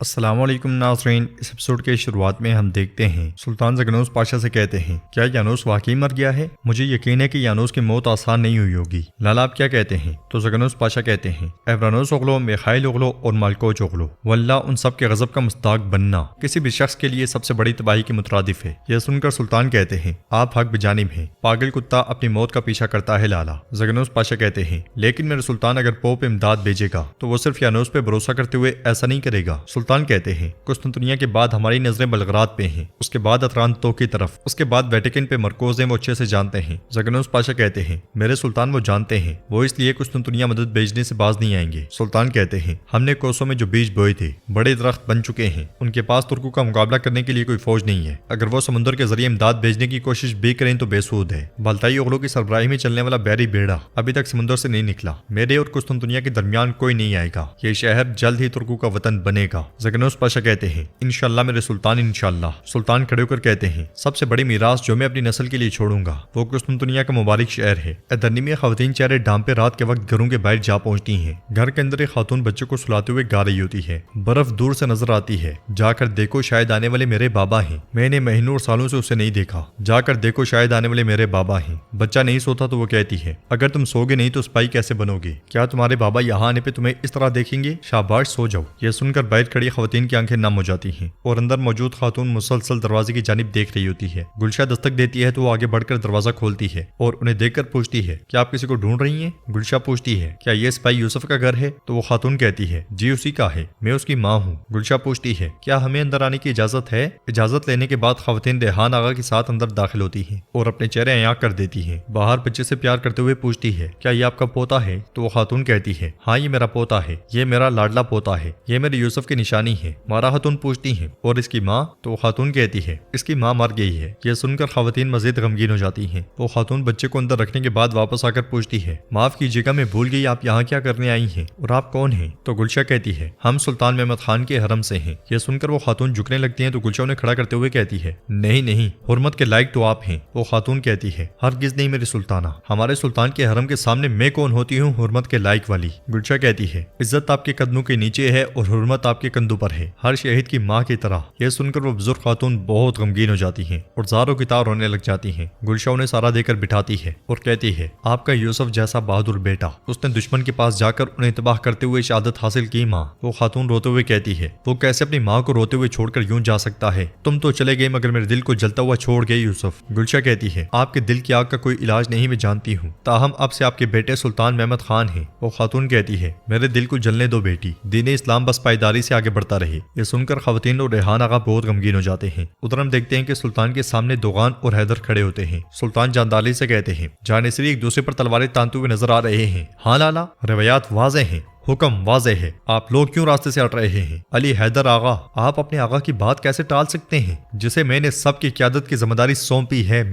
السلام علیکم ناظرین، اس ایپیسوڈ کے شروعات میں ہم دیکھتے ہیں سلطان زگنوس پاشا سے کہتے ہیں کیا یانوس واقعی مر گیا ہے؟ مجھے یقین ہے کہ یانوس کی موت آسان نہیں ہوئی ہوگی۔ لالا آپ کیا کہتے ہیں؟ تو زگنوس پاشا کہتے ہیں ایورانوس اغلو، میخائیل اغلو اور مالکوچ اغلو، واللہ ان سب کے غضب کا مستحق بننا کسی بھی شخص کے لیے سب سے بڑی تباہی کے مترادف ہے۔ یہ سن کر سلطان کہتے ہیں آپ حق بجانب ہیں، پاگل کتا اپنی موت کا پیچھا کرتا ہے لالا۔ زگنوس پاشا کہتے ہیں لیکن میرے سلطان اگر پوپ امداد بھیجے گا تو وہ صرف یانوس پہ بھروسہ کرتے ہوئے ایسا نہیں کرے گا۔ سلطان کہتے ہیں قسطنطنیہ کے بعد ہماری نظریں بلغراد پہ ہیں، اس کے بعد اترانتو کی طرف، اس کے بعد ویٹیکن پہ مرکوز ہیں، وہ اچھے سے جانتے ہیں۔ زگنوس پاشا کہتے ہیں میرے سلطان وہ جانتے ہیں، وہ اس لیے قسطنطنیہ مدد بھیجنے سے باز نہیں آئیں گے۔ سلطان کہتے ہیں ہم نے کوسوں میں جو بیج بوئے تھے بڑے درخت بن چکے ہیں، ان کے پاس ترکوں کا مقابلہ کرنے کے لیے کوئی فوج نہیں ہے، اگر وہ سمندر کے ذریعے امداد بھیجنے کی کوشش بھی کریں تو بے سود ہے۔ بالتائی اغلو کی سربراہی میں چلنے والا بحری بیڑا ابھی تک سمندر سے نہیں نکلا، میرے اور قسطنطنیہ کے درمیان کوئی نہیں آئے گا، یہ شہر جلد ہی ترکوں کا وطن بنے گا۔ زگنوس پاشا کہتے ہیں انشاءاللہ میرے سلطان، انشاءاللہ۔ سلطان کھڑے ہو کر کہتے ہیں سب سے بڑی میراث جو میں اپنی نسل کے لیے چھوڑوں گا وہ قسطنطنیہ کا مبارک شہر ہے۔ ادرنی میں خواتین چہرے ڈھانپ پہ رات کے وقت گھروں کے باہر جا پہنچتی ہیں، گھر کے اندر ایک خاتون بچوں کو سلاتے ہوئے گا رہی ہوتی ہے، برف دور سے نظر آتی ہے، جا کر دیکھو شاید آنے والے میرے بابا ہیں، میں نے مہینوں اور سالوں سے اسے نہیں دیکھا، جا کر دیکھو شاید آنے والے میرے بابا ہیں۔ بچہ نہیں سوتا تو وہ کہتی ہے اگر تم سوگے نہیں تو سپاہی کیسے بنو گے؟ کیا تمہارے بابا یہاں آنے پہ تمہیں اس طرح دیکھیں گے؟ شاباش سو جاؤ۔ یہ سن کر باہر کھڑی خواتین کی آنکھیں نم ہو جاتی ہیں اور اندر موجود خاتون مسلسل دروازے کی جانب دیکھ رہی ہوتی ہے۔ گلشا دستک دیتی ہے تو وہ آگے بڑھ کر دروازہ کھولتی ہے اور انہیں دیکھ کر پوچھتی ہے کیا آپ کسی کو ڈھونڈ رہی ہیں؟ گلشا پوچھتی ہے کیا یہ سپاہی یوسف کا گھر ہے؟ تو وہ خاتون کہتی ہے جی اسی کا ہے، میں اس کی ماں ہوں۔ گلشا پوچھتی ہے کیا ہمیں اندر آنے کی اجازت ہے؟ اجازت لینے کے بعد خواتین ریحان آغا کے ساتھ اندر داخل ہوتی ہیں اور اپنے چہرے عیاں کر دیتی ہیں۔ باہر بچے سے پیار کرتے ہوئے پوچھتی ہے کیا یہ آپ کا پوتا ہے؟ تو وہ خاتون کہتی ہے ہاں یہ میرا پوتا ہے، یہ میرا لاڈلا پوتا ہے، یہ میرے یوسف کی نشانی ہے۔ مارا خاتون پوچھتی ہیں اور اس کی ماں؟ تو وہ خاتون کہتی ہے اس کی ماں مر گئی ہے۔ یہ سن کر خواتین مزید غمگین ہو جاتی ہیں۔ وہ خاتون بچے کو اندر رکھنے کے بعد واپس آ کر پوچھتی ہے معاف کیجیے گا میں بھول گئی آپ یہاں کیا کرنے آئی ہیں اور آپ کون ہیں؟ تو گلشا کہتی ہے ہم سلطان محمد خان کے حرم سے ہیں۔ یہ سن کر وہ خاتون جھکنے لگتی ہیں تو گلشا انہیں کھڑا کرتے ہوئے کہتی ہے نہیں نہیں، حرمت کے لائق تو آپ ہیں۔ وہ خاتون کہتی ہے ہرگز نہیں میری سلطانہ، ہمارے سلطان کے حرم کے سامنے میں کون ہوتی ہوں حرمت کے لائق والی؟ گلشا کہتی ہے عزت آپ کے قدموں کے نیچے ہے اور حرمت آپ کے کندھوں پر ہے، ہر شہید کی ماں کی طرح۔ یہ سن کر وہ بزرگ خاتون بہت غمگین ہو جاتی ہیں اور زاروں کی طرح رونے لگ جاتی ہیں۔ گلشا انہیں سارا دے کر بٹھاتی ہے اور کہتی ہے آپ کا یوسف جیسا بہادر بیٹا، اس نے دشمن کے پاس جا کر انہیں تباہ کرتے ہوئے شہادت حاصل کی ماں۔ وہ خاتون روتے ہوئے کہتی ہے وہ کیسے اپنی ماں کو روتے ہوئے چھوڑ کر یوں جا سکتا ہے؟ تم تو چلے گئے مگر میرے دل کو جلتا ہوا چھوڑ گئے یوسف۔ گلشا کہتی ہے آپ کے دل کی آگ کا کوئی علاج نہیں میں جانتی ہوں، تاہم اب سے آپ کے بیٹے سلطان محمد خان ہیں۔ وہ خاتون کہتی ہے میرے دل کو جلنے دو بیٹی، دین اسلام بس پائیداری سے آگے بڑھتا رہے۔ یہ سن کر خواتین اور ریحان آغا بہت غمگین ہو جاتے ہیں۔ ادھر ہم دیکھتے ہیں کہ سلطان کے سامنے دوغان اور حیدر کھڑے ہوتے ہیں۔ سلطان جاندالی سے کہتے ہیں جانشری ایک دوسرے پر تلواریں تانتے ہوئے نظر آ رہے ہیں۔ ہاں لالا، روایات واضح ہیں، حکم واضح ہے، آپ لوگ کیوں راستے سے ہٹ رہے ہیں؟ علی حیدر آغا، آپ اپنے آغا کی بات کیسے ٹال سکتے ہیں جسے میں نے سب کی قیادت کی ذمہ داری سونپی ہے؟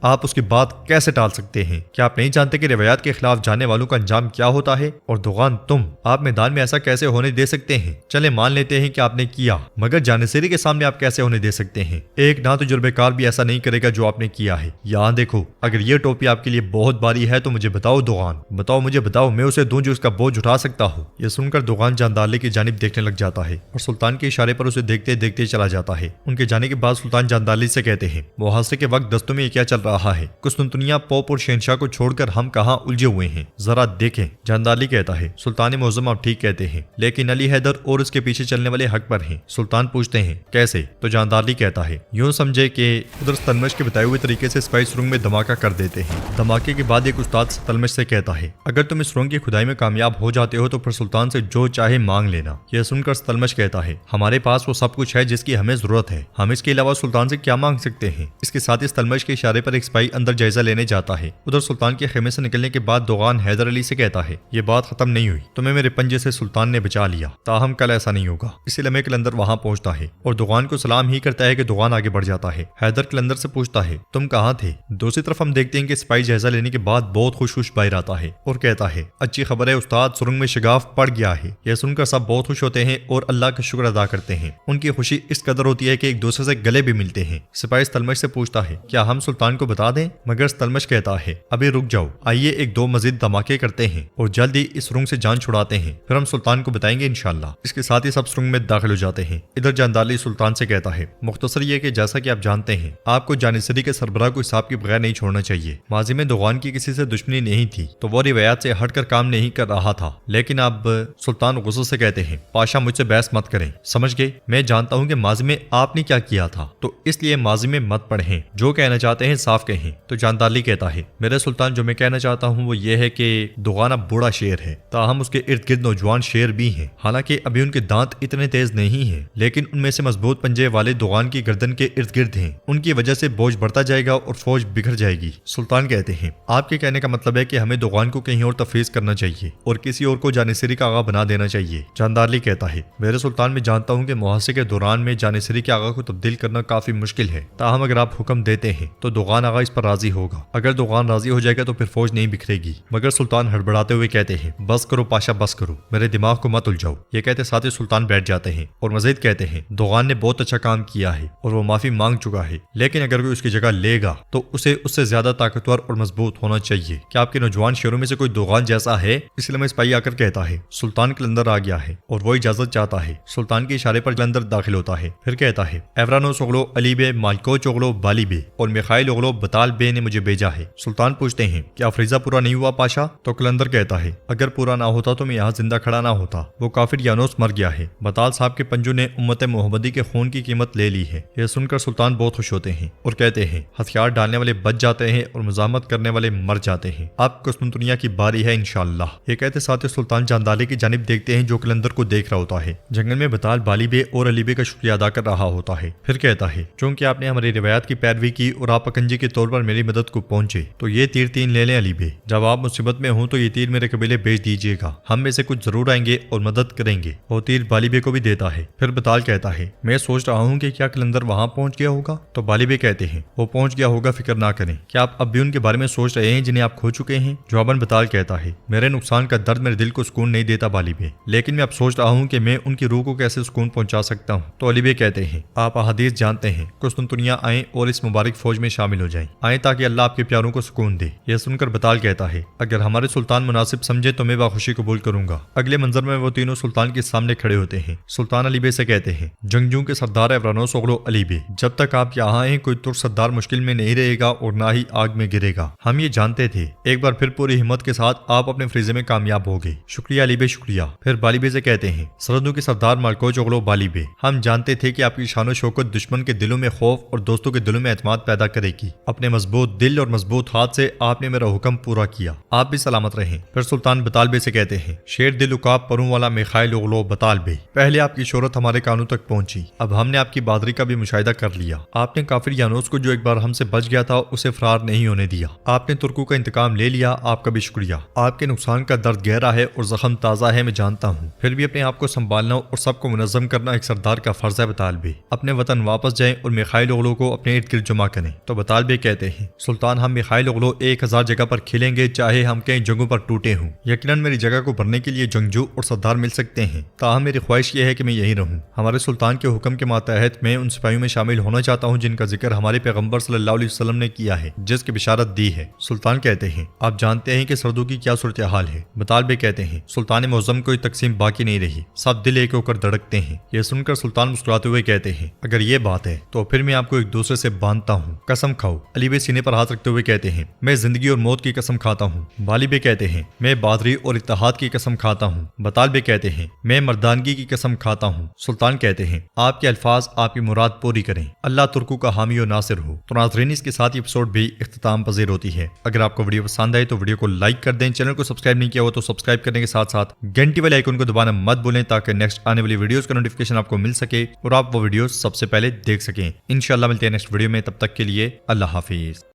آپ اس کی بات کیسے ٹال سکتے ہیں؟ کیا آپ نہیں جانتے کہ روایات کے خلاف جانے والوں کا انجام کیا ہوتا ہے؟ اور دوغان تم، آپ میدان میں ایسا کیسے ہونے دے سکتے ہیں؟ چلے مان لیتے ہیں کہ آپ نے کیا، مگر جانشری کے سامنے آپ کیسے ہونے دے سکتے ہیں؟ ایک نہ تجربے کار بھی ایسا نہیں کرے گا جو آپ نے کیا ہے۔ یہاں دیکھو، اگر یہ ٹوپی آپ کے لیے بہت باری ہے تو مجھے بتاؤ دوغان، مجھے بتاؤ، میں اسے دوں جو اس کا بوجھ اٹھا سکتا ہوں۔ یہ سن کر دوغان جاندالے کی جانب دیکھنے لگ جاتا ہے اور سلطان کے اشارے پر اسے دیکھتے دیکھتے چلا جاتا ہے۔ ان کے جانے کے بعد سلطان جاندالی سے کہتے ہیں محاصرے کے وقت دستوں میں یہ کیا چل رہا ہے؟ قسطنطنیہ پوپ اور شہنشاہ کو چھوڑ کر ہم کہاں الجھے ہوئے ہیں، ذرا دیکھیں۔ جاندالی کہتا ہے سلطان معظم آپ ٹھیک کہتے ہیں، لیکن علی حیدر اور اس کے پیچھے چلنے والے حق پر ہیں۔ سلطان پوچھتے ہیں کیسے؟ تو جاندالی کہتا ہے یوں سمجھے کہ ادھر ستلمش کے بتائے ہوئے طریقے سے سپاہی سرنگ میں دھماکہ کر دیتے ہیں۔ دھماکے کے بعد ایک استاد ستلمش سے کہتا ہے اگر تم اس سرنگ کی کھدائی میں کامیاب ہو جاتے ہو تو پھر سلطان سے جو چاہے مانگ لینا۔ یہ سن کر ستلمش کہتا ہے ہمارے پاس وہ سب کچھ ہے جس کی ہمیں ضرورت ہے، ہم اس کے علاوہ سلطان سے کیا مانگ سکتے ہیں؟ اس کے ساتھ ستلمش کے اشارے پر ایک سپاہی اندر جائزہ لینے جاتا ہے۔ ادھر سلطان کے خیمے سے نکلنے کے بعد دوغان حیدر علی سے کہتا ہے یہ بات ختم نہیں ہوئی، تمہیں میرے پنجے سے سلطان نے بچا لیا، تاہم کل ایسا نہیں ہوگا۔ اسی لمحے قلندر وہاں پہنچتا ہے اور دوغان کو سلام ہی کرتا ہے کہ دوغان آگے بڑھ جاتا ہے۔ حیدر قلندر سے پوچھتا ہے تم کہاں تھے؟ دوسری طرف ہم دیکھتے ہیں کہ سپاہی جائزہ لینے کے بعد بہت خوش باہر آتا ہے اور کہتا ہے اچھی خبر ہے استاد، سرنگ میں شگاف اعتراف پڑ گیا ہے۔ یہ سن کر سب بہت خوش ہوتے ہیں اور اللہ کا شکر ادا کرتے ہیں۔ ان کی خوشی اس قدر ہوتی ہے کہ ایک دوسرے سے گلے بھی ملتے ہیں۔ سپاہی استلمش سے پوچھتا ہے کیا ہم سلطان کو بتا دیں، مگر استلمش کہتا ہے ابھی رک جاؤ، آئیے ایک دو مزید دھماکے کرتے ہیں اور جلد ہی اس سرنگ سے جان چھڑاتے ہیں، پھر ہم سلطان کو بتائیں گے انشاءاللہ۔ اس کے ساتھ ہی سب سرنگ میں داخل ہو جاتے ہیں۔ ادھر جاندالی سلطان سے کہتا ہے مختصر یہ کہ جیسا کہ آپ جانتے ہیں آپ کو جانشری کے سربراہ کو حساب کے بغیر نہیں چھوڑنا چاہیے۔ ماضی میں دوغان کی کسی سے دشمنی نہیں تھی تو وہ روایات سے ہٹ کر کام نہیں کر رہا تھا، لیکن اب سلطان غصے سے کہتے ہیں پاشا مجھ سے بحث مت کریں، سمجھ گئے؟ میں جانتا ہوں کہ ماضی میں آپ نے کیا کیا تھا، تو اس لیے ماضی میں مت پڑھیں، جو کہنا چاہتے ہیں صاف کہیں۔ تو جاندالی کہتا ہے میرے سلطان جو میں کہنا چاہتا ہوں وہ یہ ہے کہ دوغان اب بوڑھا شیر ہے، تاہم اس کے ارد گرد نوجوان شیر بھی ہیں، حالانکہ ابھی ان کے دانت اتنے تیز نہیں ہیں، لیکن ان میں سے مضبوط پنجے والے دوغان کی گردن کے ارد گرد ہیں، ان کی وجہ سے بوجھ بڑھتا جائے گا اور فوج بکھر جائے گی۔ سلطان کہتے ہیں آپ کے کہنے کا مطلب ہے کہ ہمیں دوغان کو کہیں اور تفویض کرنا چاہیے اور کسی اور کو جانشری کا آغا بنا دینا چاہیے۔ جاندارلی کہتا ہے میرے سلطان میں جانتا ہوں کہ محاصرے کے دوران میں جانشری کے آغا کو تبدیل کرنا کافی مشکل ہے، تاہم اگر آپ حکم دیتے ہیں تو دوغان آغا اس پر راضی ہوگا، اگر دوغان راضی ہو جائے گا تو پھر فوج نہیں بکھرے گی۔ مگر سلطان ہڑبڑاتے ہوئے کہتے ہیں بس کرو پاشا بس کرو، میرے دماغ کو مت الجھاؤ۔ یہ کہتے ساتھ ہی سلطان بیٹھ جاتے ہیں اور مزید کہتے ہیں دوغان نے بہت اچھا کام کیا ہے اور وہ معافی مانگ چکا ہے، لیکن اگر کوئی اس کی جگہ لے گا تو اسے اس سے زیادہ طاقتور اور مضبوط ہونا چاہیے۔ کیا آپ کے نوجوان شیروں میں سے کوئی دوغان جیسا ہے؟ اس لیے میں سپاہی آ کر کہتا ہے سلطان قلندر آ گیا ہے اور وہ اجازت چاہتا ہے۔ سلطان کے اشارے پر قلندر داخل ہوتا ہے، پھر کہتا ہے ایورانوس اغلو علی بے، مالکوچ اغلو بالی بے اور میخائیل اغلو بطال بے نے مجھے بھیجا ہے۔ سلطان پوچھتے ہیں کیا فریضہ پورا نہیں ہوا پاشا؟ تو قلندر کہتا ہے اگر پورا نہ ہوتا تو میں یہاں زندہ کھڑا نہ ہوتا، وہ کافر یانوس مر گیا ہے، بطال صاحب کے پنجوں نے امت محمدی کے خون کی قیمت لے لی ہے۔ یہ سن کر سلطان بہت خوش ہوتے ہیں اور کہتے ہیں ہتھیار ڈالنے والے بچ جاتے ہیں اور مزاحمت کرنے والے مر جاتے ہیں، اب قسطنطنیہ کی باری ہے انشاءاللہ۔ یہ کہتے ساتھ سلطان جاندالی کی جانب دیکھتے ہیں جو قلندر کو دیکھ رہا ہوتا ہے۔ جنگل میں بطال بالی بے اور علی بے کا شکریہ ادا کر رہا ہوتا ہے، پھر کہتا ہے چونکہ آپ نے ہماری روایات کی پیروی کی اور آپ اکنجی کے طور پر میری مدد کو پہنچے تو یہ تیر 3 لے لیں علی بے، جب آپ مصیبت میں ہوں تو یہ تیر میرے قبیلے بھیج دیجیے گا، ہم میں سے کچھ ضرور آئیں گے اور مدد کریں گے۔ وہ تیر بالی بے کو بھی دیتا ہے۔ پھر بطال کہتا ہے میں سوچ رہا ہوں کہ کیا قلندر وہاں پہنچ گیا ہوگا؟ تو بالی بے کہتے ہیں وہ پہنچ گیا ہوگا، فکر نہ کریں۔ کیا آپ اب بھی ان کے بارے میں سوچ رہے ہیں جنہیں آپ کھو چکے ہیں؟ جواباً بطال کہتا ہے میرے نقصان کا درد میرے دل کو سکون نہیں دیتا بالی بے، لیکن میں اب سوچ رہا ہوں کہ میں ان کی روح کو کیسے سکون پہنچا سکتا ہوں۔ تو علی بے کہتے ہیں آپ احادیث جانتے ہیں، قسطنطنیہ آئیں اور اس مبارک فوج میں شامل ہو جائیں، آئیں تاکہ اللہ آپ کے پیاروں کو سکون دے۔ یہ سن کر بطال کہتا ہے اگر ہمارے سلطان مناسب سمجھے تو میں باخوشی قبول کروں گا۔ اگلے منظر میں وہ تینوں سلطان کے سامنے کھڑے ہوتے ہیں۔ سلطان علی بے سے کہتے ہیں جنگجوؤں کے سردار ایورانوس اغلو علی بے، جب تک آپ یہاں ہیں کوئی ترک سردار مشکل میں نہیں رہے گا اور نہ ہی آگ میں گرے گا، ہم یہ جانتے تھے۔ ایک بار پھر پوری ہمت کے ساتھ آپ اپنے فریضے میں کامیاب ہو گئے، شکریہ علی بے شکریہ۔ پھر بالی بے سے کہتے ہیں سرحدوں کے سردار مالکوچ اغلو بالی بے، ہم جانتے تھے کہ آپ کی شان و شوکت دشمن کے دلوں میں خوف اور دوستوں کے دلوں میں اعتماد پیدا کرے گی، اپنے مضبوط دل اور مضبوط ہاتھ سے آپ نے میرا حکم پورا کیا، آپ بھی سلامت رہیں۔ پھر سلطان بطال بے سے کہتے ہیں شیر دل عقاب پروں والا میخائیل اغلو بطال بے، پہلے آپ کی شہرت ہمارے کانوں تک پہنچی، اب ہم نے آپ کی بہادری کا بھی مشاہدہ کر لیا۔ آپ نے کافر یانوس کو جو ایک بار ہم سے بچ گیا تھا اسے فرار نہیں ہونے دیا، آپ نے ترکوں کا انتقام لے لیا، آپ کا بھی شکریہ۔ آپ کے نقصان کا درد گہرا ہے اور زخم تازہ ہے میں جانتا ہوں، پھر بھی اپنے آپ کو سنبھالنا اور سب کو منظم کرنا ایک سردار کا فرض ہے بطال بے، اپنے وطن واپس جائیں اور میخائیل اغلو کو اپنے ارد گرد جمع کریں۔ تو بطال بے کہتے ہیں سلطان ہم میخائیل اغلو 1000 جگہ پر کھلیں گے چاہے ہم کئی جنگوں پر ٹوٹے ہوں، یقیناً میری جگہ کو بھرنے کے لیے جنگجو اور سردار مل سکتے ہیں، تاہم میری خواہش یہ ہے کہ میں یہی رہوں۔ ہمارے سلطان کے حکم کے ماتحت میں ان سپاہیوں میں شامل ہونا چاہتا ہوں جن کا ذکر ہمارے پیغمبر صلی اللہ علیہ وسلم نے کیا ہے، جس کی بشارت دی ہے۔ سلطان کہتے ہیں آپ جانتے ہیں کہ سردوں کی کیا صورتحال ہے؟ بطال بے کہتے ہیں سلطان معظم کوئی تقسیم باقی نہیں رہی، سب دل ایک ہو کر دھڑکتے ہیں۔ یہ سن کر سلطان مسکراتے ہوئے کہتے ہیں اگر یہ بات ہے تو پھر میں آپ کو ایک دوسرے سے باندھتا ہوں، قسم کھاؤ۔ علی بے سینے پر ہاتھ رکھتے ہوئے کہتے ہیں میں زندگی اور موت کی قسم کھاتا ہوں۔ بالی بے کہتے ہیں میں بہادری اور اتحاد کی قسم کھاتا ہوں۔ بطال بے کہتے ہیں میں مردانگی کی قسم کھاتا ہوں۔ سلطان کہتے ہیں آپ کے الفاظ آپ کی مراد پوری کریں، اللہ ترکوں کا حامی و ناصر ہو۔ تو ناظرین اس کے ساتھ یہ ایپیسوڈ بھی اختتام پذیر ہوتی ہے۔ اگر آپ کو ویڈیو پسند آئے تو ویڈیو کو لائک کر دیں، چینل کو سبسکرائب نہیں کیا ہوا تو سبسکرائب کرنے کے ساتھ ساتھ گھنٹی والے آئیکن کو دبانا مت بھولیں تاکہ نیکسٹ آنے والی ویڈیوز کا نوٹیفیکیشن آپ کو مل سکے اور آپ وہ ویڈیوز سب سے پہلے دیکھ سکیں۔ انشاءاللہ ملتے ہیں نیکسٹ ویڈیو میں، تب تک کے لیے اللہ حافظ۔